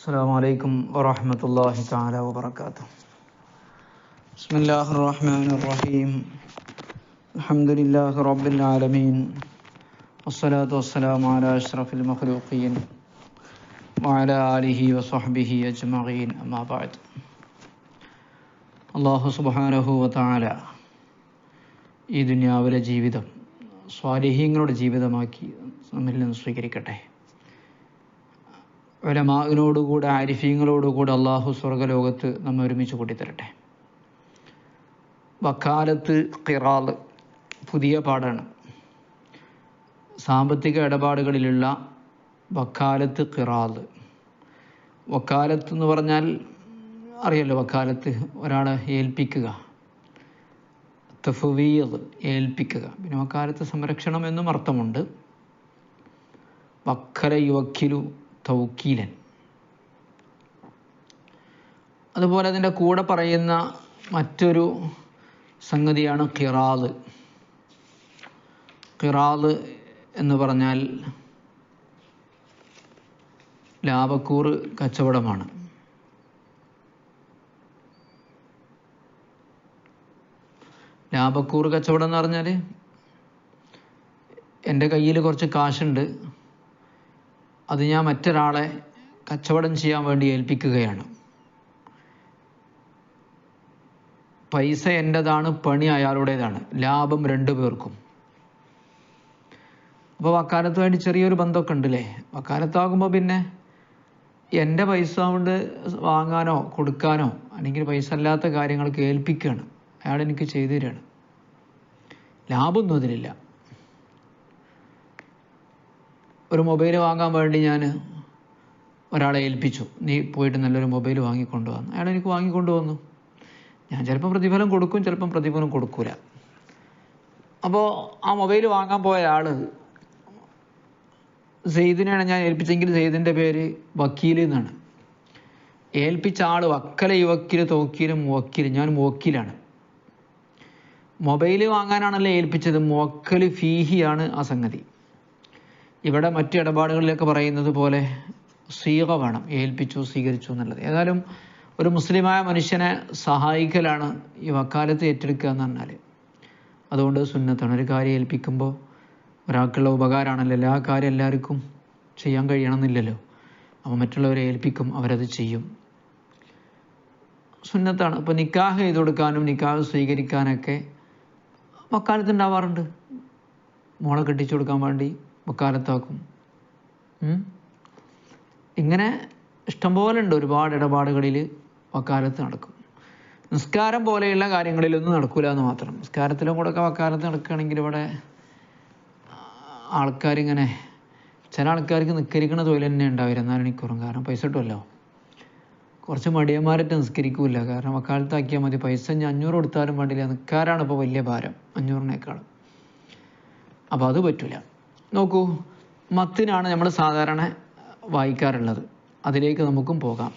السلام عليكم ورحمة الله تعالى وبركاته. بسم الله الرحمن الرحيم. الحمد لله رب العالمين والصلاة والسلام على أشرف المخلوقين وعلى آله وصحبه أجمعين أما بعد. അല്ലാഹു സുബ്ഹാനഹു വ തആല ഈ ദുനിയാവിലെ ജീവിതം സ്വാലിഹീങ്ങളുടെ ജീവിതമാക്കി നമ്മിൽ നിന്ന് സ്വീകരിക്കട്ടെ. ഉലമാഇനോടുകൂടെ ആരിഫീങ്ങളോടുകൂടെ അള്ളാഹു സ്വർഗ്ഗലോകത്ത് നമ്മെ ഒരുമിച്ച് കൂട്ടിത്തരട്ടെ. വക്കാലത്ത് ഖിറാൽ പുതിയ പാഠാണ്. സാമ്പത്തിക ഇടപാടുകളിലുള്ള വക്കാലത്ത് ഖിറാൽ. വക്കാലത്ത് എന്ന് പറഞ്ഞാൽ അറിയാലോ, വക്കാലത്ത് ഒരാളെ ഏൽപ്പിക്കുക, തഫ്വീദ് ഏൽപ്പിക്കുക. പിന്നെ വക്കാലത്ത് സംരക്ഷണം എന്നും അർത്ഥമുണ്ട്. വക്കല യുവക്കിലു തൗക്കീലൻ. അതുപോലെ അതിൻ്റെ കൂടെ പറയുന്ന മറ്റൊരു സംഗതിയാണ് ഖിറാദ്. ഖിറാദ് എന്ന് പറഞ്ഞാൽ ലാഭക്കൂറ് കച്ചവടമാണ്. ലാഭക്കൂറ് കച്ചവടം എന്ന് പറഞ്ഞാൽ എൻ്റെ കയ്യിൽ കുറച്ച് കാശുണ്ട്, അത് ഞാൻ മറ്റൊരാളെ കച്ചവടം ചെയ്യാൻ വേണ്ടി ഏൽപ്പിക്കുകയാണ്. പൈസ എൻ്റെതാണ്, പണി അയാളുടേതാണ്, ലാഭം രണ്ടു പേർക്കും. അപ്പോൾ വക്കാലത്ത് വേണ്ടി ചെറിയൊരു ബന്ധമൊക്കെ ഉണ്ടല്ലേ. വക്കാലത്താകുമ്പോൾ പിന്നെ എൻ്റെ പൈസ കൊണ്ട് വാങ്ങാനോ കൊടുക്കാനോ അല്ലെങ്കിൽ പൈസ അല്ലാത്ത കാര്യങ്ങൾക്ക് ഏൽപ്പിക്കുകയാണ്, അയാൾ എനിക്ക് ചെയ്തു തരികയാണ്. ലാഭമൊന്നും അതിലില്ല. ഒരു മൊബൈൽ വാങ്ങാൻ വേണ്ടി ഞാൻ ഒരാളെ ഏൽപ്പിച്ചു, നീ പോയിട്ട് നല്ലൊരു മൊബൈൽ വാങ്ങിക്കൊണ്ടുവന്നു. അയാൾ എനിക്ക് വാങ്ങിക്കൊണ്ടുവന്നു. ഞാൻ ചിലപ്പം പ്രതിഫലം കൊടുക്കും, ചിലപ്പം പ്രതിഫലം കൊടുക്കൂല. അപ്പോൾ ആ മൊബൈൽ വാങ്ങാൻ പോയ ആൾ സെയ്ദിനെയാണ് ഞാൻ ഏൽപ്പിച്ചെങ്കിൽ സെയ്ദിൻ്റെ പേര് വക്കീൽ എന്നാണ്. ഏൽപ്പിച്ച ആൾ വക്കല യുവക്കിൽ തോക്കീലും മുവക്കിൽ, ഞാൻ മുവക്കിലാണ്. മൊബൈൽ വാങ്ങാനാണല്ലോ ഏൽപ്പിച്ചത്, മുവക്കൽ ഫീഹിയാണ് ആ സംഗതി. ഇവിടെ മറ്റു ഇടപാടുകളിലൊക്കെ പറയുന്നത് പോലെ സീഗ വേണം, ഏൽപ്പിച്ചു സ്വീകരിച്ചു എന്നുള്ളത്. ഏതായാലും ഒരു മുസ്ലിമായ മനുഷ്യനെ സഹായിക്കലാണ് ഈ വക്കാലത്ത് ഏറ്റെടുക്കുക എന്ന് പറഞ്ഞാൽ. അതുകൊണ്ട് സുന്നത്താണ്. ഒരു കാര്യം ഏൽപ്പിക്കുമ്പോൾ ഒരാൾക്കുള്ള ഉപകാരമാണല്ലോ, എല്ലാ കാര്യം എല്ലാവർക്കും ചെയ്യാൻ കഴിയണമെന്നില്ലല്ലോ. അപ്പോൾ മറ്റുള്ളവരെ ഏൽപ്പിക്കും, അവരത് ചെയ്യും. സുന്നത്താണ്. ഇപ്പോൾ നിക്കാഹ് ചെയ്ത് കൊടുക്കാനും നിക്കാഹ് സ്വീകരിക്കാനൊക്കെ വക്കാലത്ത് ഉണ്ടാവാറുണ്ട്. മോളെ കെട്ടിച്ചു കൊടുക്കാൻ വേണ്ടി വക്കാലത്താക്കും. ഇങ്ങനെ ഇഷ്ടംപോലെ ഉണ്ട്. ഒരുപാട് ഇടപാടുകളിൽ വക്കാലത്ത് നടക്കും. നിസ്കാരം പോലെയുള്ള കാര്യങ്ങളിലൊന്നും നടക്കില്ല എന്ന് മാത്രം. നിസ്കാരത്തിലും കൂടെ ഒക്കെ വക്കാലത്ത് നടക്കുകയാണെങ്കിൽ ഇവിടെ ആൾക്കാരിങ്ങനെ, ചില ആൾക്കാർക്ക് നിസ്കരിക്കണ തൊഴിൽ തന്നെ ഉണ്ടാവും 24 മണിക്കൂറും. കാരണം പൈസ കിട്ടുമല്ലോ. കുറച്ച് മടിയന്മാരായിട്ട് നിസ്കരിക്കില്ല. കാരണം വക്കാലത്താക്കിയാൽ മതി, പൈസ 500 കൊടുത്താലും വേണ്ടില്ല. നിസ്കാരമാണ് ഇപ്പോൾ വലിയ ഭാരം, 500-നേക്കാളും. അപ്പോൾ അത് പറ്റില്ല. നോക്കൂ, മത്തിനാണ് നമ്മൾ സാധാരണ വായിക്കാറുള്ളത്. അതിലേക്ക് നമുക്കും പോകാം.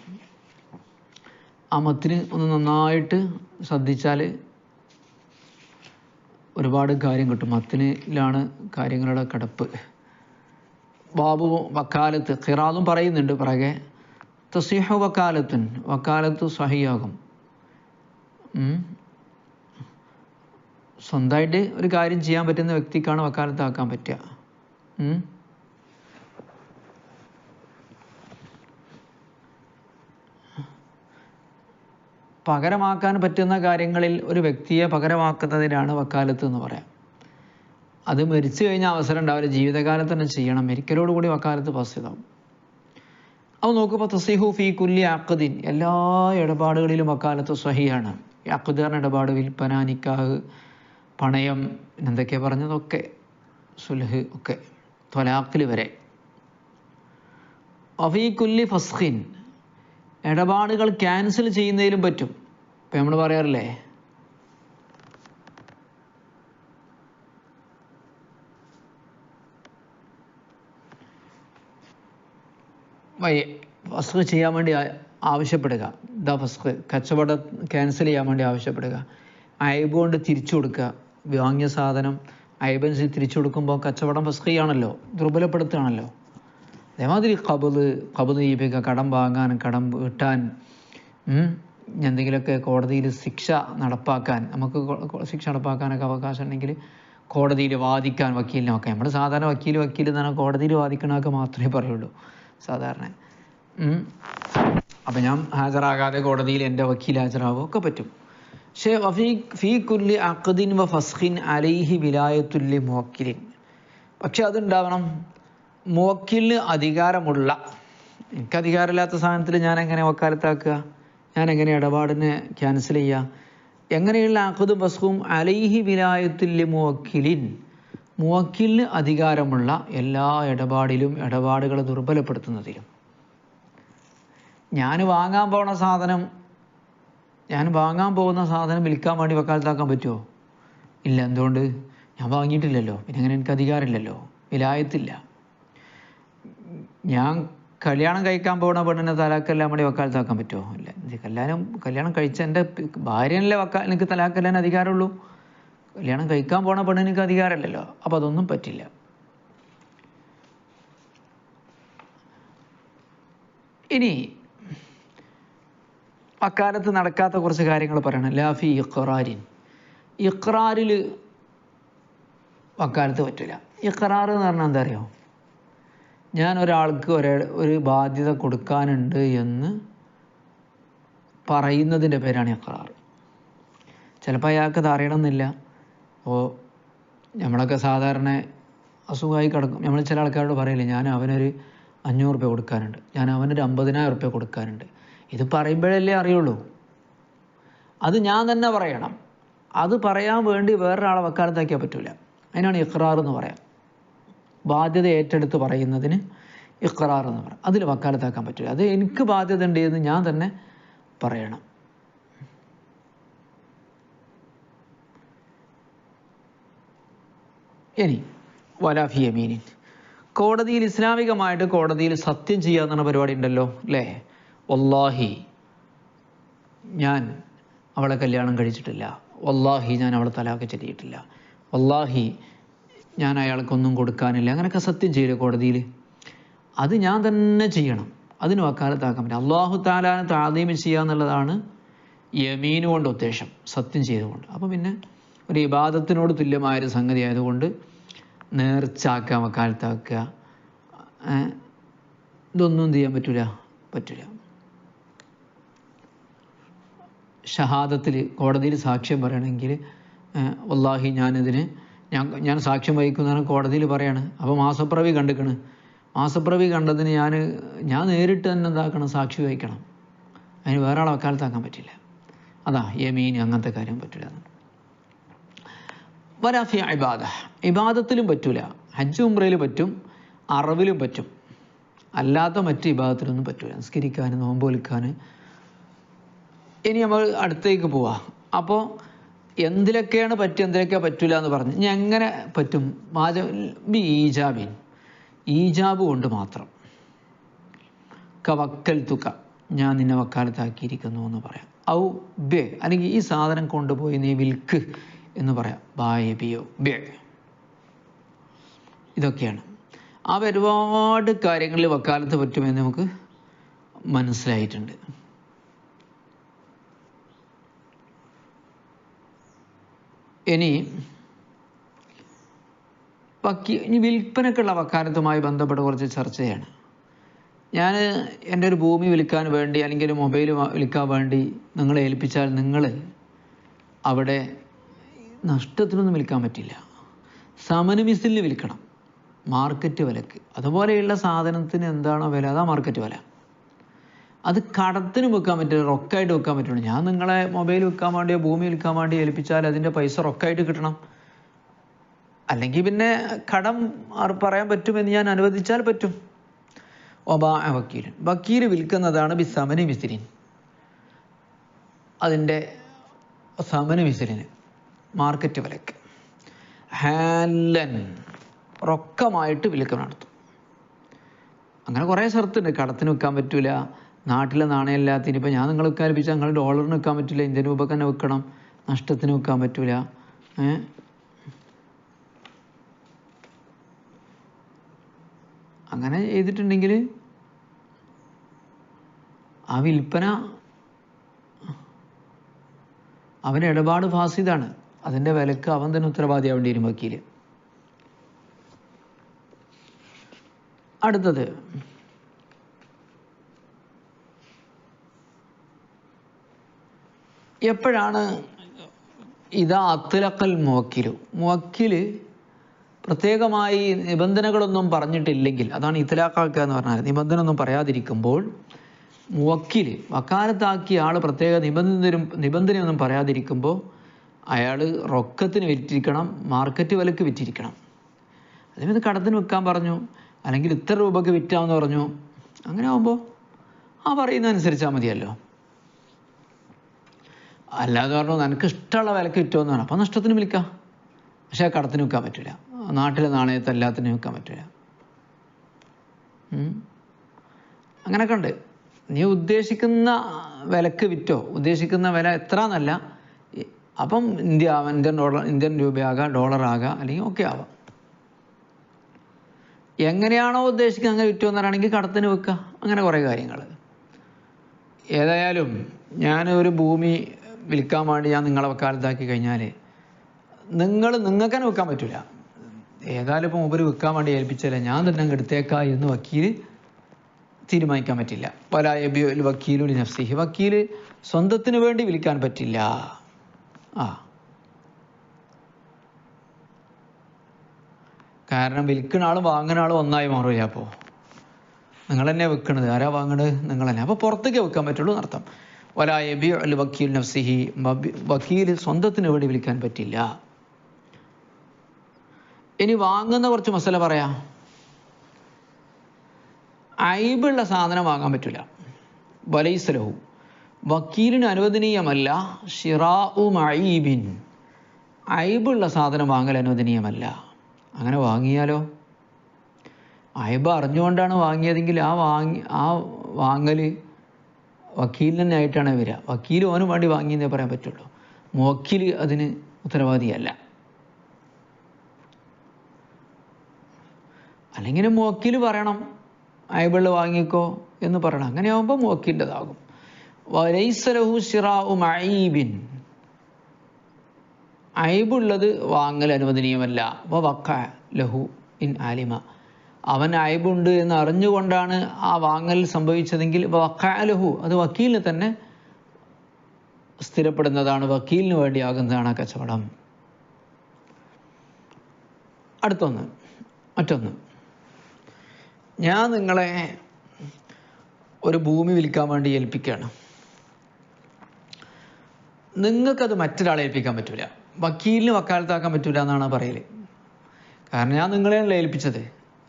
ആ മത്തിന് ഒന്ന് നന്നായിട്ട് ശ്രദ്ധിച്ചാൽ ഒരുപാട് കാര്യം കിട്ടും. മത്തിനിലാണ് കാര്യങ്ങളുടെ കിടപ്പ്. ബാബു വക്കാലത്ത് ഖിറാദും പറയുന്നുണ്ട് പിറകെ. തസിഹു വക്കാലത്തുൻ, വക്കാലത്ത് സഹിയാകും. സ്വന്തമായിട്ട് ഒരു കാര്യം ചെയ്യാൻ പറ്റുന്ന വ്യക്തിക്കാണ് വക്കാലത്താക്കാൻ പറ്റുക. പകരമാക്കാൻ പറ്റുന്ന കാര്യങ്ങളിൽ ഒരു വ്യക്തിയെ പകരമാക്കുന്നതിനാണ് വക്കാലത്ത് എന്ന് പറയാം. അത് മരിച്ചു കഴിഞ്ഞാൽ അവസരം ഉണ്ടാവില്ല, ജീവിതകാലത്ത് തന്നെ ചെയ്യണം. മരിക്കലോടുകൂടി വക്കാലത്ത് പാസ്യതാവും. അപ്പോൾ നോക്കുമ്പോൾ തസിഹു ഫീ കുല്ലി അഖ്ദിൻ, എല്ലാ ഇടപാടുകളിലും വക്കാലത്ത് സഹിയാണ്. അഖ്ദ് എന്ന ഇടപാട്, വിൽപ്പന, നിക്കാഹ്, പണയം, എന്തൊക്കെയാണ് പറഞ്ഞതൊക്കെ, സുൽഹ് ഒക്കെ, ത്വലാഖിൽ വരെ. ഫീ കുല്ലി ഫസ്ഖിൻ, ഇടപാടുകൾ ക്യാൻസൽ ചെയ്യുന്നതിലും പറ്റും. ഇപ്പം നമ്മൾ പറയാറില്ലേ, ഫസ്ഖ് ചെയ്യാൻ വേണ്ടി ആവശ്യപ്പെടുക. ഇതാ ഫസ്ഖ്, കച്ചവടം ക്യാൻസൽ ചെയ്യാൻ വേണ്ടി ആവശ്യപ്പെടുക. അയബ് കൊണ്ട് തിരിച്ചു കൊടുക്കുക. വാങ്ങിയ സാധനം അയബനുസരിച്ച് തിരിച്ചു കൊടുക്കുമ്പോൾ കച്ചവടം ഫസ്ഖിയാണല്ലോ, ദുർബലപ്പെടുത്തുകയാണല്ലോ. അതേമാതിരി ഖബ്ദ് ചെയ്യിപ്പിക്കുക, കടം വാങ്ങാൻ, കടം വീട്ടാൻ, എന്തെങ്കിലുമൊക്കെ കോടതിയിൽ ശിക്ഷ നടപ്പാക്കാൻ, നമുക്ക് ശിക്ഷ നടപ്പാക്കാനൊക്കെ അവകാശം ഉണ്ടെങ്കിൽ കോടതിയിൽ വാദിക്കാൻ വക്കീലിനൊക്കെ. നമ്മൾ സാധാരണ വക്കീൽ എന്ന് പറഞ്ഞാൽ കോടതിയിൽ വാദിക്കണമൊക്കെ മാത്രമേ പറയുള്ളൂ സാധാരണ. അപ്പം ഞാൻ ഹാജരാകാതെ കോടതിയിൽ എൻ്റെ വക്കീൽ ഹാജരാകുക ഒക്കെ പറ്റും. പക്ഷേ ഫീ കുല്ലി അഖ്ദിൻ വ ഫസ്ഖിൻ അലൈഹി വിലായത്തുല്ലി മുവക്കിലിൻ. പക്ഷെ അതുണ്ടാവണം മുവക്കിലിന് അധികാരമുള്ള. എനിക്ക് അധികാരമില്ലാത്ത സാധനത്തിൽ ഞാൻ എങ്ങനെ വക്കാലത്താക്കുക? ഞാൻ എങ്ങനെ ഇടപാടിനെ ക്യാൻസൽ ചെയ്യുക? എങ്ങനെയുള്ള അഖ്ദും ഫസ്ഖും അലൈഹി വിലായത്തുല്ലി മുവക്കിലിൻ, മുവക്കിലിന് അധികാരമുള്ള എല്ലാ ഇടപാടിലും, ഇടപാടുകളെ ദുർബലപ്പെടുത്തുന്നതിലും. ഞാൻ വാങ്ങാൻ പോകുന്ന സാധനം വിൽക്കാൻ വേണ്ടി വക്കാലത്താക്കാൻ പറ്റുമോ? ഇല്ല. എന്തുകൊണ്ട്? ഞാൻ വാങ്ങിയിട്ടില്ലല്ലോ, പിന്നെ അങ്ങനെ എനിക്ക് അധികാരമില്ലല്ലോ, വിലായത്തില്ല. ഞാൻ കല്യാണം കഴിക്കാൻ പോകുന്ന പെണ്ണിനെ തലാക്കെല്ലാം വേണ്ടി വക്കാലത്താക്കാൻ പറ്റുമോ? ഇല്ല. കല്യാണം കഴിച്ച എൻ്റെ ഭാര്യനല്ലേ എനിക്ക് തലാക്കെല്ലാൻ അധികാരമുള്ളൂ. കല്യാണം കഴിക്കാൻ പോണ പെണ്ണിന് എനിക്ക് അധികാരമില്ലല്ലോ. അപ്പം അതൊന്നും പറ്റില്ല. ഇനി അക്കാലത്ത് നടക്കാത്ത കുറച്ച് കാര്യങ്ങൾ പറയണം. ലാഫി ഇഖ്റാരിൻ, ഇഖ്റാറിൽ അക്കാലത്ത് പറ്റില്ല. ഇഖ്റാർ എന്ന് പറഞ്ഞാൽ എന്താ അറിയോ? ഞാൻ ഒരാൾക്ക് ഒരു ബാധ്യത കൊടുക്കാനുണ്ട് എന്ന് പറയുന്നതിൻ്റെ പേരാണ് ഇഖ്റാർ. ചിലപ്പോൾ അയാൾക്ക് അത് അറിയണമെന്നില്ല. അപ്പോൾ നമ്മളൊക്കെ സാധാരണ അസുഖമായി കിടക്കും. നമ്മൾ ചില ആൾക്കാരോട് പറയില്ലേ, ഞാൻ അവനൊരു 500 റുപ്യ കൊടുക്കാനുണ്ട്, ഞാൻ അവനൊരു 50,000 റുപ്യ കൊടുക്കാനുണ്ട്. ഇത് പറയുമ്പോഴല്ലേ അറിയുള്ളൂ. അത് ഞാൻ തന്നെ പറയണം. അത് പറയാൻ വേണ്ടി വേറൊരാളെ വക്കാലത്താക്കിയാൽ പറ്റില്ല. അതിനാണ് ഇഖ്റാർ എന്ന് പറയാം. ബാധ്യത ഏറ്റെടുത്ത് പറയുന്നതിന് ഇഖ്റാർ എന്ന് പറയാം. അതിൽ വക്കാലത്താക്കാൻ പറ്റില്ല. അത് എനിക്ക് ബാധ്യത ഉണ്ട് എന്ന് ഞാൻ തന്നെ പറയണം. ഇനി വലാഫി യമീനിൻ, കോടതിയിൽ, ഇസ്ലാമികമായിട്ട് കോടതിയിൽ സത്യം ചെയ്യുക എന്നുള്ള പരിപാടി ഉണ്ടല്ലോ അല്ലേ? വല്ലാഹി ഞാൻ അവളെ കല്യാണം കഴിച്ചിട്ടില്ല, വല്ലാഹി ഞാൻ അവളെ തലാഖ് ചൊല്ലിയിട്ടില്ല, വല്ലാഹി ഞാൻ അയാൾക്കൊന്നും കൊടുക്കാനില്ല, അങ്ങനെയൊക്കെ സത്യം ചെയ്യില്ല കോടതിയിൽ. അത് ഞാൻ തന്നെ ചെയ്യണം. അതിന് വക്കാലത്താക്കാൻ പറ്റില്ല. അല്ലാഹു തആലാനെ തഅദീം ചെയ്യുക എന്നുള്ളതാണ് യമീൻ കൊണ്ട് ഉദ്ദേശം, സത്യം ചെയ്തുകൊണ്ട്. അപ്പം പിന്നെ ഒരു ഇബാദത്തിനോട് തുല്യമായൊരു സംഗതി ആയതുകൊണ്ട് നേർച്ചാക്കുക, വക്കാലത്താക്കുക, ഇതൊന്നും എന്ത് ചെയ്യാൻ പറ്റില്ല. ഷഹാദത്തിൽ കോടതിയിൽ സാക്ഷ്യം പറയണമെങ്കിൽ വല്ലാഹി ഞാൻ സാക്ഷ്യം വഹിക്കുന്നതാണ് കോടതിയിൽ പറയാണ്. അപ്പോൾ മാസപ്പിറവി കണ്ടിക്കണ്, മാസപ്പിറവി കണ്ടതിന് ഞാൻ നേരിട്ട് തന്നെ എന്താക്കണം? സാക്ഷി വഹിക്കണം. അതിന് വേറെ ആളെ വക്കാലത്താക്കാൻ പറ്റില്ല. അതാ യമീൻ, അങ്ങനത്തെ കാര്യം പറ്റില്ല. വലാഫി ഇബാദത്തിലും പറ്റൂല. ഹജ്ജ് ഉംറയിൽ പറ്റും, അറവിലും പറ്റും, അല്ലാത്ത മറ്റ് ഇബാദത്തിലൊന്നും പറ്റൂല. നിസ്കരിക്കാൻ, നോമ്പ് വിൽക്കാൻ. ഇനി നമ്മൾ അടുത്തേക്ക് പോവാ. അപ്പോൾ എന്തിലൊക്കെയാണ് പറ്റുക, എന്തിലൊക്കെ പറ്റൂല എന്ന് പറഞ്ഞ് ഇനി എങ്ങനെ പറ്റും? ഈജാബിൻ, ഈജാബ് കൊണ്ട് മാത്രം. കവക്കൽ തുക, ഞാൻ നിന്നെ വക്കാലത്താക്കിയിരിക്കുന്നു എന്ന് പറയാം. ഔ ബേ, അല്ലെങ്കിൽ ഈ സാധനം കൊണ്ടുപോയി നീ വിൽക്ക് എന്ന് പറയാം. ബായ് ബിയോ ബേ, ഇതൊക്കെയാണ്. ആ ഒരുപാട് കാര്യങ്ങളിൽ വക്കാലത്ത് പറ്റുമെന്ന് നമുക്ക് മനസ്സിലായിട്ടുണ്ട്. ഇനി വിൽപ്പനക്കുള്ള വക്കാലത്തുമായി ബന്ധപ്പെട്ട കുറച്ച് ചർച്ചയാണ്. ഞാൻ എൻ്റെ ഒരു ഭൂമി വിൽക്കാൻ വേണ്ടി, അല്ലെങ്കിൽ ഒരു മൊബൈൽ വിൽക്കാൻ വേണ്ടി നിങ്ങളെ ഏൽപ്പിച്ചാൽ നിങ്ങൾ അവിടെ നഷ്ടത്തിനൊന്നും വിൽക്കാൻ പറ്റില്ല. സമനമിസിലിന് വിൽക്കണം, മാർക്കറ്റ് വിലക്ക്. അതുപോലെയുള്ള സാധനത്തിന് എന്താണോ വില, അതാ മാർക്കറ്റ് വില. അത് കടത്തിന് വെക്കാൻ പറ്റില്ല, റൊക്കായിട്ട് വെക്കാൻ പറ്റുള്ളൂ. ഞാൻ നിങ്ങളെ മൊബൈൽ വിൽക്കാൻ വേണ്ടിയോ ഭൂമി വിൽക്കാൻ വേണ്ടി ഏൽപ്പിച്ചാൽ അതിൻ്റെ പൈസ റൊക്കായിട്ട് കിട്ടണം. അല്ലെങ്കിൽ പിന്നെ കടം പറയാൻ പറ്റുമെന്ന് ഞാൻ അനുവദിച്ചാൽ പറ്റും. വക്കീൽ വിൽക്കുന്നതാണ് ബിസമനി മിസിലിൻ, അതിൻ്റെ സമന മിസിലിന്, മാർക്കറ്റ് വിലക്ക്. ഹാലൻ, റൊക്കമായിട്ട് വിൽക്കാൻ നടത്തും. അങ്ങനെ കുറേ ഷർത്തുണ്ട്. കടത്തിന് വെക്കാൻ പറ്റൂല, നാട്ടിലെ നാണയമില്ലാത്തതിന്. ഇപ്പം ഞാൻ നിങ്ങൾ വെക്കാൻ ഏൽപ്പിച്ചാൽ നിങ്ങൾ ഡോളറിന് വെക്കാൻ പറ്റില്ല, ഇന്ത്യൻ രൂപക്ക് തന്നെ വെക്കണം. നഷ്ടത്തിന് വെക്കാൻ പറ്റൂല. അങ്ങനെ ചെയ്തിട്ടുണ്ടെങ്കിൽ ആ വിൽപ്പന അവൻ്റെ ഇടപാട് ഫാസിദാണ്. അതിൻ്റെ വിലക്ക് അവൻ തന്നെ ഉത്തരവാദിയാവേണ്ടി വരും വക്കീൽ. അടുത്തത് എപ്പോഴാണ് ഇതാ അത്ലഖൽ മുവക്കിലു, മുവക്കില് പ്രത്യേകമായി നിബന്ധനകളൊന്നും പറഞ്ഞിട്ടില്ലെങ്കിൽ, അതാണ് ഇത്ലാഖാക്കുക എന്ന് പറഞ്ഞാൽ, നിബന്ധന ഒന്നും പറയാതിരിക്കുമ്പോൾ മുവക്കിൽ വക്കാലത്താക്കിയ ആൾ പ്രത്യേക നിബന്ധനയൊന്നും പറയാതിരിക്കുമ്പോൾ അയാൾ റൊക്കത്തിന് വിറ്റിരിക്കണം, മാർക്കറ്റ് വിലക്ക് വിറ്റിരിക്കണം. അതേപോലെ കടത്തിന് വിൽക്കാൻ പറഞ്ഞു, അല്ലെങ്കിൽ ഇത്ര രൂപയ്ക്ക് വിറ്റാമെന്ന് പറഞ്ഞു. അങ്ങനെ ആകുമ്പോൾ ആ പറയുന്ന അനുസരിച്ചാൽ മതിയല്ലോ. അല്ലാതെ പറഞ്ഞു നിനക്ക് ഇഷ്ടമുള്ള വിലക്ക് വിറ്റോന്ന് പറഞ്ഞു, അപ്പം നഷ്ടത്തിന് വിൽക്കാം. പക്ഷേ ആ കടത്തിന് വിൽക്കാൻ പറ്റില്ല, നാട്ടിലെ നാണയത്തെ എല്ലാത്തിനും വിൽക്കാൻ പറ്റില്ല. അങ്ങനെയൊക്കെ ഉണ്ട്. നീ ഉദ്ദേശിക്കുന്ന വിലക്ക് വിറ്റോ, ഉദ്ദേശിക്കുന്ന വില എത്ര എന്നല്ല, അപ്പം ഇന്ത്യൻ രൂപയാകാം, ഡോളറാകാം, അല്ലെങ്കിൽ ഒക്കെ ആവാം. എങ്ങനെയാണോ ഉദ്ദേശിക്കുന്നത് അങ്ങനെ വിറ്റോ എന്ന് പറയുകയാണെങ്കിൽ കടത്തിന് വെക്കുക. അങ്ങനെ കുറേ കാര്യങ്ങൾ. ഏതായാലും ഞാൻ ഒരു ഭൂമി വിൽക്കാൻ വേണ്ടി ഞാൻ നിങ്ങളെ വക്കാലത്താക്കി കഴിഞ്ഞാൽ നിങ്ങൾക്ക് തന്നെ വെക്കാൻ പറ്റില്ല. ഏതായാലും ഇപ്പം ഉപരി വിൽക്കാൻ വേണ്ടി ഏൽപ്പിച്ചല്ലേ, ഞാൻ തന്നെ അങ്ങ് എടുത്തേക്കാം എന്ന് വക്കീൽ തീരുമാനിക്കാൻ പറ്റില്ല. വലായബിയുൽ വക്കീലു ലിനഫ്സിഹി, വക്കീൽ സ്വന്തത്തിന് വേണ്ടി വിൽക്കാൻ പറ്റില്ല. കാരണം വിൽക്കുന്ന ആളും വാങ്ങുന്ന ആളും ഒന്നായി മാറില്ല. അപ്പോൾ നിങ്ങൾ തന്നെ വെക്കണത്, ആരാ വാങ്ങണത്? നിങ്ങൾ തന്നെ. അപ്പോൾ പുറത്തേക്ക് വെക്കാൻ പറ്റുള്ളൂ എന്നർത്ഥം. വലായബിയുൽ വക്കീൽ നഫ്സിഹി, വക്കീൽ സ്വന്തത്തിന് വേണ്ടി വിൽക്കാൻ പറ്റില്ല. ഇനി വാങ്ങുന്ന കുറച്ച് മസല പറയാം. ഐബുള്ള സാധനം വാങ്ങാൻ പറ്റില്ല. വലൈസലഹു, വക്കീലിന് അനുവദനീയമല്ല ഷിറാഉ മഈബിൻ, ഐബുള്ള സാധനം വാങ്ങൽ അനുവദനീയമല്ല. അങ്ങനെ വാങ്ങിയാലോ, ഐബ് അറിഞ്ഞുകൊണ്ടാണ് വാങ്ങിയതെങ്കിൽ ആ വാങ്ങൽ വക്കീലിന് തന്നെ ആയിട്ടാണ് വരിക. വക്കീൽ ഓന് വേണ്ടി വാങ്ങിയെന്നേ പറയാൻ പറ്റുള്ളൂ. മുവക്കിൽ അതിന് ഉത്തരവാദിയല്ല. അല്ലെങ്കിൽ മുവക്കിൽ പറയണം ഐബുള്ള വാങ്ങിക്കോ എന്ന് പറയണം. അങ്ങനെയാകുമ്പോൾ മുവക്കിൻ്റെതാകും. വലൈസലഹു ഷിറാഉ മഈബിൻ, ഐബുള്ളത് വാങ്ങൽ അനുവദനീയമല്ല. വഖഅ ലഹു ഇൻ ആലിമ, അവൻ ഐബുണ്ട് എന്ന് അറിഞ്ഞുകൊണ്ടാണ് ആ വാങ്ങൽ സംഭവിച്ചതെങ്കിൽ വഖഅ ലഹു, അത് വക്കീലിന് തന്നെ സ്ഥിരപ്പെടുന്നതാണ്, വക്കീലിന് വേണ്ടിയാകുന്നതാണ് ആ കച്ചവടം. മറ്റൊന്ന്, ഞാൻ നിങ്ങളെ ഒരു ഭൂമി വിൽക്കാൻ വേണ്ടി ഏൽപ്പിക്കുകയാണ്. നിങ്ങൾക്കത് മറ്റൊരാളെ ഏൽപ്പിക്കാൻ പറ്റില്ല, വക്കീലിന് വക്കാലത്താക്കാൻ പറ്റില്ല എന്നാണ് പറയൽ. കാരണം ഞാൻ നിങ്ങളെയാണല്ലോ ഏൽപ്പിച്ചത്.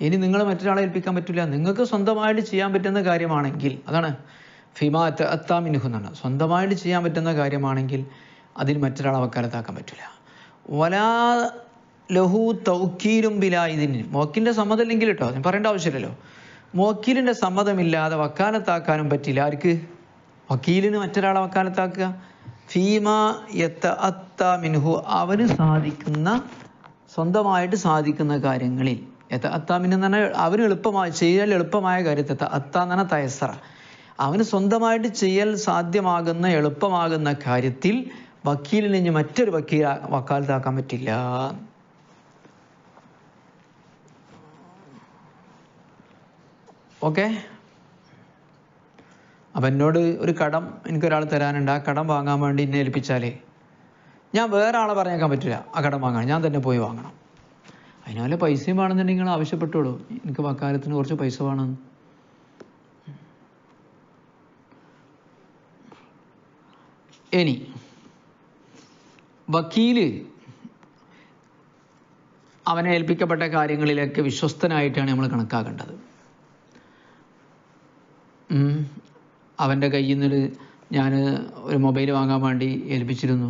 ഇനി നിങ്ങൾ മറ്റൊരാളെ ഏൽപ്പിക്കാൻ പറ്റില്ല. നിങ്ങൾക്ക് സ്വന്തമായിട്ട് ചെയ്യാൻ പറ്റുന്ന കാര്യമാണെങ്കിൽ, അതാണ് ഫിമാ അത്താ മിൻഹു എന്നാണ്, സ്വന്തമായിട്ട് ചെയ്യാൻ പറ്റുന്ന കാര്യമാണെങ്കിൽ അതിന് മറ്റൊരാളെ വക്കാലത്താക്കാൻ പറ്റില്ല. വലാ ലഹു തൗക്കീലും ബിലാ ഇതിന്, മോക്കിൻ്റെ സമ്മതമില്ലെങ്കിൽ കേട്ടോ, ഞാൻ പറയേണ്ട ആവശ്യമില്ലല്ലോ. മോക്കീലിൻ്റെ സമ്മതമില്ലാതെ വക്കാലത്താക്കാനും പറ്റില്ല. ആർക്ക്? വക്കീലിന് മറ്റൊരാളെ വക്കാലത്താക്കുക. ഫീമാ യതഅത്താ മിൻഹു, അവന് സാധിക്കുന്ന, സ്വന്തമായിട്ട് സാധിക്കുന്ന കാര്യങ്ങളിൽ. യതഅത്താ മിൻഹു എന്ന് പറഞ്ഞാൽ അവന് ചെയ്യൽ എളുപ്പമായ കാര്യത്തെ, അത്താ എന്ന് പറഞ്ഞാൽ തയസ്സറ, അവന് സ്വന്തമായിട്ട് ചെയ്യൽ സാധ്യമാകുന്ന എളുപ്പമാകുന്ന കാര്യത്തിൽ വക്കീലിന് ഇനി മറ്റൊരു വക്കാലത്താക്കാൻ പറ്റില്ല. ഓക്കെ. അപ്പം എന്നോട് ഒരു കടം എനിക്കൊരാൾ തരാനുണ്ട്, ആ കടം വാങ്ങാൻ വേണ്ടി എന്നെ ഏൽപ്പിച്ചാലേ ഞാൻ വേറെ ആളെ പറഞ്ഞേക്കാൻ പറ്റില്ല. ആ കടം വാങ്ങാൻ ഞാൻ തന്നെ പോയി വാങ്ങണം. അതിനാലെ പൈസയും വേണമെന്നുണ്ടെങ്കിൽ നിങ്ങൾ ആവശ്യപ്പെട്ടോളൂ, എനിക്ക് വക്കാലത്തിന് കുറച്ച് പൈസ വേണം. ഇനി വക്കീല് അവനെ ഏൽപ്പിക്കപ്പെട്ട കാര്യങ്ങളിലൊക്കെ വിശ്വസ്തനായിട്ടാണ് നമ്മൾ കണക്കാക്കേണ്ടത്. അവൻ്റെ കയ്യിൽ നിന്ന് ഞാൻ ഒരു മൊബൈൽ വാങ്ങാൻ വേണ്ടി ഏൽപ്പിച്ചിരുന്നു,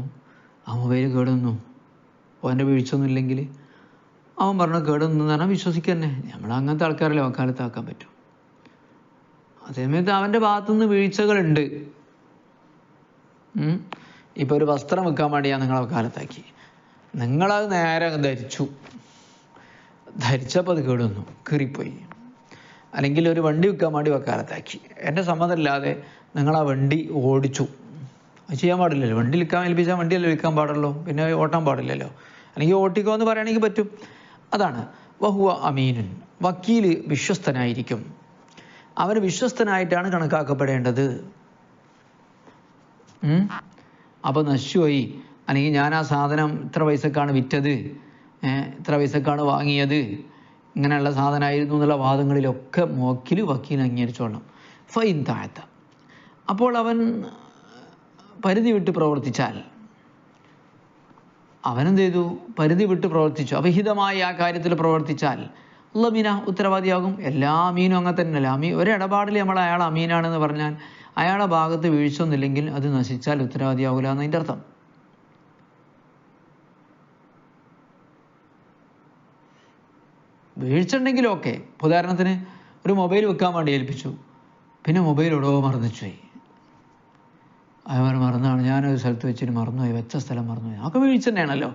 ആ മൊബൈൽ കേടുവന്നു. അവൻ്റെ വീഴ്ചയൊന്നുമില്ലെങ്കിൽ അവൻ പറഞ്ഞു കേടുവന്നു എന്ന് പറഞ്ഞാൽ വിശ്വസിക്കുക തന്നെ. നമ്മൾ അങ്ങനത്തെ ആൾക്കാരല്ലേ വക്കാലത്താക്കാൻ പറ്റും. അതേസമയത്ത് അവൻ്റെ ഭാഗത്തുനിന്ന് വീഴ്ചകളുണ്ട്. ഇപ്പോൾ ഒരു വസ്ത്രം വെക്കാൻ വേണ്ടി ഞാൻ നിങ്ങളെ വക്കാലത്താക്കി, നിങ്ങളത് നേരെ ധരിച്ചപ്പോൾ അത് കേടുവന്നു, കീറിപ്പോയി. അല്ലെങ്കിൽ ഒരു വണ്ടി വിൽക്കാൻ വേണ്ടി വക്കാലത്താക്കി, എൻ്റെ സമ്മതമില്ലാതെ നിങ്ങൾ ആ വണ്ടി ഓടിച്ചു, അത് ചെയ്യാൻ പാടില്ലല്ലോ. വണ്ടി വിൽക്കാൻ ഏൽപ്പിച്ചാൽ വണ്ടിയല്ലേ വിൽക്കാൻ പാടുള്ളൂ, പിന്നെ ഓട്ടാൻ പാടില്ലല്ലോ. അല്ലെങ്കിൽ ഓട്ടിക്കോ എന്ന് പറയുകയാണെങ്കിൽ പറ്റും. അതാണ് വഹുവ അമീനുൻ, വക്കീല് വിശ്വസ്തനായിരിക്കും, അവൻ വിശ്വസ്തനായിട്ടാണ് കണക്കാക്കപ്പെടേണ്ടത്. അപ്പോൾ നശിച്ചുപോയി, അല്ലെങ്കിൽ ഞാൻ ആ സാധനം ഇത്ര പൈസക്കാണ് വിറ്റത്, ഇത്ര പൈസക്കാണ് വാങ്ങിയത്, ഇങ്ങനെയുള്ള സാധനമായിരുന്നു എന്നുള്ള വാദങ്ങളിലൊക്കെ വക്കീൽ അംഗീകരിച്ചോളണം. ഫൈൻ താഴത്ത, അപ്പോൾ അവൻ പരിധി വിട്ട് പ്രവർത്തിച്ചാൽ, അവനെന്ത് ചെയ്തു, പരിധി വിട്ട് പ്രവർത്തിച്ചു, അവിഹിതമായി ആ കാര്യത്തിൽ പ്രവർത്തിച്ചാൽ അമീന ഉത്തരവാദിയാകും. എല്ലാ അമീനും അങ്ങനെ തന്നെയല്ല. ഒരിടപാടിൽ നമ്മൾ അയാൾ അമീനാണെന്ന് പറഞ്ഞാൽ അയാളുടെ ഭാഗത്ത് വീഴ്ചയൊന്നുമില്ലെങ്കിൽ അത് നശിച്ചാൽ ഉത്തരവാദിയാവില്ല എന്നതിൻ്റെ അർത്ഥം. വീഴ്ച ഉണ്ടെങ്കിലും ഓക്കെ. ഉദാഹരണത്തിന് ഒരു മൊബൈൽ വെക്കാൻ വേണ്ടി ഏൽപ്പിച്ചു, പിന്നെ മൊബൈൽ എവിടെയോ മറന്നുപോയി, അവർ മറന്നാണ്, ഞാനൊരു സ്ഥലത്ത് വെച്ചിട്ട് മറന്നുപോയി, വെച്ച സ്ഥലം മറന്നുപോയി, അതൊക്കെ വീഴ്ച തന്നെയാണല്ലോ.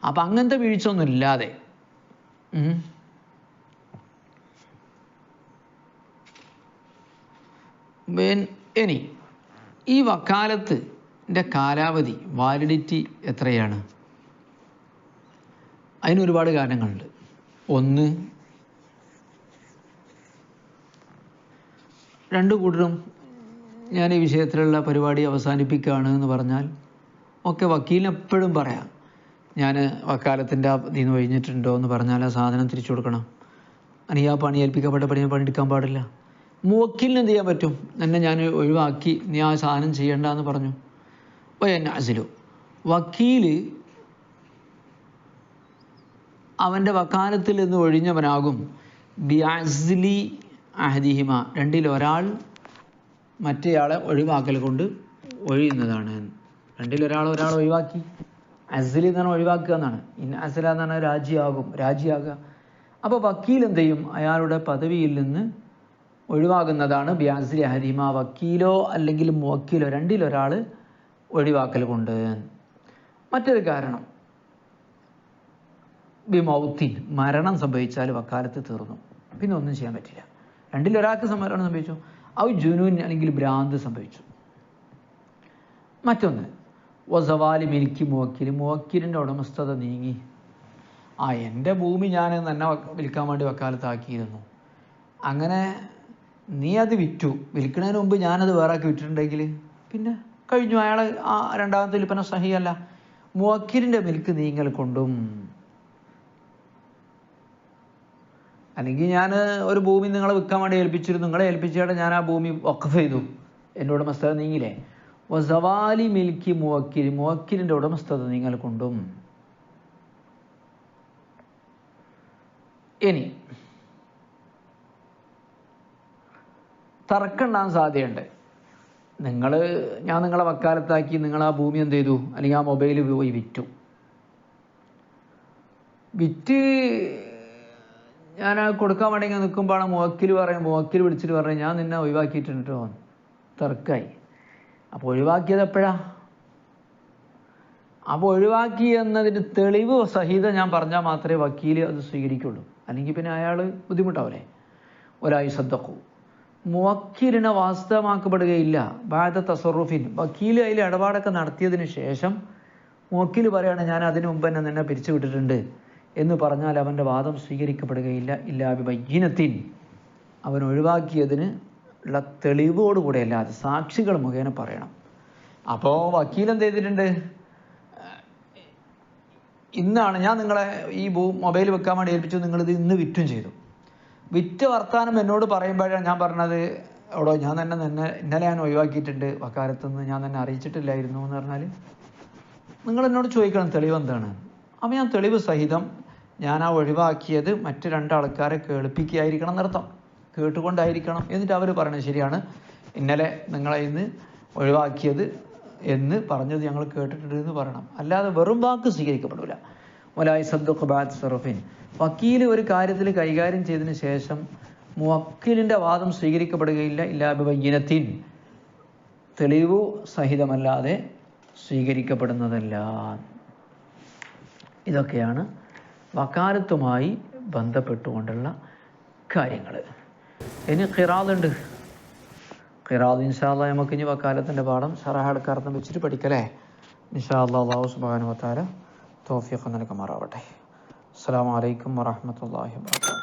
അപ്പം അങ്ങനത്തെ വീഴ്ച ഒന്നും ഇല്ലാതെ ഇനി ഈ വക്കാലത്തിൻ്റെ കാലാവധി, വാലിഡിറ്റി എത്രയാണ്? അതിനൊരുപാട് കാരണങ്ങളുണ്ട്. ഒന്ന്, രണ്ടു കൂട്ടരും ഞാൻ ഈ വിഷയത്തിലുള്ള പരിപാടി അവസാനിപ്പിക്കുകയാണ് എന്ന് പറഞ്ഞാൽ ഒക്കെ വക്കീലിന് എപ്പോഴും പറയാം, ഞാൻ വക്കാലത്തിൻ്റെ ഇതിൽ നിന്ന് കഴിഞ്ഞിട്ടുണ്ടോ എന്ന് പറഞ്ഞാൽ ആ സാധനം തിരിച്ചു കൊടുക്കണം, അല്ലെങ്കിൽ ആ പണി ഏൽപ്പിക്കപ്പെട്ട പണിയെടുക്കാൻ പാടില്ല. മുവക്കിലിന് എന്ത് ചെയ്യാൻ പറ്റും? എന്നെ ഞാൻ ഒഴിവാക്കി, നീ ആ സാധനം ചെയ്യണ്ട എന്ന് പറഞ്ഞു. അസിലു, വക്കീല് അവൻ്റെ വക്കാലത്തിൽ നിന്ന് ഒഴിഞ്ഞവനാകും. ബിഅസ്ലി അഹദിഹിമ, രണ്ടിൽ ഒരാൾ മറ്റേയാളെ ഒഴിവാക്കൽ കൊണ്ട് ഒഴിയുന്നതാണ്. രണ്ടിൽ ഒരാൾ ഒഴിവാക്കി, അസ്ലി എന്ന് പറഞ്ഞാൽ ഒഴിവാക്കുക എന്നാണ്. അസ്ല എന്ന് പറഞ്ഞാൽ രാജിയാകുക. അപ്പോൾ വക്കീൽ എന്ത് ചെയ്യും? അയാളുടെ പദവിയിൽ നിന്ന് ഒഴിവാകുന്നതാണ് ബിഅസ്ലി അഹദിഹിമ, വക്കീലോ അല്ലെങ്കിൽ മുവക്കിലോ രണ്ടിലൊരാൾ ഒഴിവാക്കൽ കൊണ്ട്. മറ്റൊരു കാരണം ബിമൗത്തിൻ, മരണം സംഭവിച്ചാൽ വക്കാലത്ത് തീർന്നു, പിന്നെ ഒന്നും ചെയ്യാൻ പറ്റില്ല. രണ്ടിലൊരാൾക്ക് മരണം സംഭവിച്ചു. ഔ ജുനൂൻ, അല്ലെങ്കിൽ ഭ്രാന്ത് സംഭവിച്ചു. മറ്റൊന്ന് വസവാലി മിൽക്കി മുവക്കിൽ, മുവക്കിലിൻ്റെ ഉടമസ്ഥത നീങ്ങി. എൻ്റെ ഭൂമി ഞാൻ തന്നെ വിൽക്കാൻ വേണ്ടി വക്കാലത്താക്കിയിരുന്നു, അങ്ങനെ നീ അത് വിറ്റു, വിൽക്കുന്നതിന് മുമ്പ് ഞാനത് വേറെ ആക്കി വിറ്റിട്ടുണ്ടെങ്കിൽ പിന്നെ കഴിഞ്ഞു, അയാൾ ആ രണ്ടാമത്തെ വിൽപ്പന സഹിയല്ല. മുവക്കിലിൻ്റെ മിൽക്ക് നീങ്ങൽ കൊണ്ടും, അല്ലെങ്കിൽ ഞാൻ ഒരു ഭൂമി നിങ്ങളെ വിൽക്കാൻ വേണ്ടി ഏൽപ്പിച്ചിരുന്നു, നിങ്ങളെ ഏൽപ്പിച്ചാൽ ഞാൻ ആ ഭൂമി വഖഫ് ചെയ്തു, എൻ്റെ ഉടമസ്ഥത നീങ്ങില്ലേ. വസവാലി മിൽക്കി മുവക്കിൽ, മുവക്കിലിൻ്റെ ഉടമസ്ഥത നീങ്ങൽ കൊണ്ടും. ഇനി തർക്കമുണ്ടാകാൻ സാധ്യതയുണ്ട്. ഞാൻ നിങ്ങളെ വക്കാലത്താക്കി, നിങ്ങൾ ആ ഭൂമി എന്ത് ചെയ്തു, അല്ലെങ്കിൽ ആ മൊബൈൽ പോയി വിറ്റ് ഞാൻ കൊടുക്കാൻ വേണ്ടി നിൽക്കുമ്പോഴാണ് മുവക്കിൽ വിളിച്ചിട്ട് പറയും, ഞാൻ നിന്നെ ഒഴിവാക്കിയിട്ടുണ്ട് കേട്ടോ. തർക്കമായി. അപ്പോൾ ഒഴിവാക്കിയത് എപ്പോഴാ? അപ്പോൾ ഒഴിവാക്കി എന്നതിന് തെളിവ് സഹിതം ഞാൻ പറഞ്ഞാൽ മാത്രമേ വക്കീൽ അത് സ്വീകരിക്കുള്ളൂ, അല്ലെങ്കിൽ പിന്നെ അയാൾ ബുദ്ധിമുട്ടാവില്ലേ. ഒരായി സദ്ദഖു, മുവക്കിലിനെ വാസ്തവമാക്കപ്പെടുകയില്ല. ബാദ തസറുഫിൻ, വക്കീൽ അതിൽ ഇടപാടൊക്കെ നടത്തിയതിന് ശേഷം മുവക്കിൽ പറയാണ് ഞാൻ അതിനു മുമ്പ് തന്നെ നിന്നെ പിരിച്ചു വിട്ടിട്ടുണ്ട് എന്ന് പറഞ്ഞാൽ അവൻ്റെ വാദം സ്വീകരിക്കപ്പെടുകയില്ല. ഇല്ലാ ബിബയ്യിനത്തിൻ, അവൻ ഒഴിവാക്കിയതിന് ഉള്ള തെളിവോടുകൂടെ അല്ലാതെ സാക്ഷികൾ മുഖേന പറയണം. അപ്പോൾ വക്കീൽ എന്ത് ചെയ്തിട്ടുണ്ട്? ഇന്നാണ് ഞാൻ നിങ്ങളെ ഈ മൊബൈൽ വെക്കാൻ വേണ്ടി ഏൽപ്പിച്ചു, നിങ്ങളിത് ഇന്ന് വിറ്റും ചെയ്തു. വിറ്റ വർത്താനം എന്നോട് പറയുമ്പോഴാണ് ഞാൻ പറഞ്ഞത്, എവിടോ ഞാൻ തന്നെ ഇന്നലെ ഞാൻ ഒഴിവാക്കിയിട്ടുണ്ട് വക്കാലത്തുനിന്ന്, ഞാൻ തന്നെ അറിയിച്ചിട്ടില്ലായിരുന്നു എന്ന് പറഞ്ഞാൽ നിങ്ങൾ എന്നോട് ചോദിക്കണം തെളിവ് എന്താണ്. അപ്പോൾ ഞാൻ തെളിവ് സഹിതം ഞാൻ ആ ഒഴിവാക്കിയത് മറ്റ് രണ്ടാൾക്കാരെ കേൾപ്പിക്കുകയായിരിക്കണം എന്നർത്ഥം, കേട്ടുകൊണ്ടായിരിക്കണം. എന്നിട്ട് അവർ പറയണത് ശരിയാണ്, ഇന്നലെ നിങ്ങളെ ഇന്ന് ഒഴിവാക്കിയത് എന്ന് പറഞ്ഞത് ഞങ്ങൾ കേട്ടിട്ടുണ്ട് എന്ന് പറയണം. അല്ലാതെ വെറും വാക്ക് സ്വീകരിക്കപ്പെടില്ല. വലായി സദ്ദഖ് ബഅദ സറഫിൻ, വക്കീൽ ഒരു കാര്യത്തിൽ കൈകാര്യം ചെയ്തതിന് ശേഷം മുവക്കിലിൻ്റെ വാദം സ്വീകരിക്കപ്പെടുകയില്ല. ഇല്ലാ ബിബയ്യിനത്തിൻ, തെളിവു സഹിതമല്ലാതെ സ്വീകരിക്കപ്പെടുന്നതല്ല. ഇതൊക്കെയാണ് വക്കാലത്തുമായി ബന്ധപ്പെട്ടുകൊണ്ടുള്ള കാര്യങ്ങൾ. ഇനി ഖിറാദ് ഉണ്ട്. ഖിറാദ് ഇൻഷാ അല്ലാഹ് നമുക്ക് ഇനി വക്കാലത്തിൻ്റെ പാഠം ഷറഹ് അടക്കാർത്ഥം വെച്ചിട്ട് പഠിക്കല്ലേ. ഇൻഷാ അല്ലാഹ് അല്ലാഹു സുബ്ഹാനഹു വ തആല തൗഫീഖ് നൽകുമാറാവട്ടെ. അസ്സലാമു അലൈക്കും വറഹ്മത്തുള്ളാഹി വബറകാതുഹു.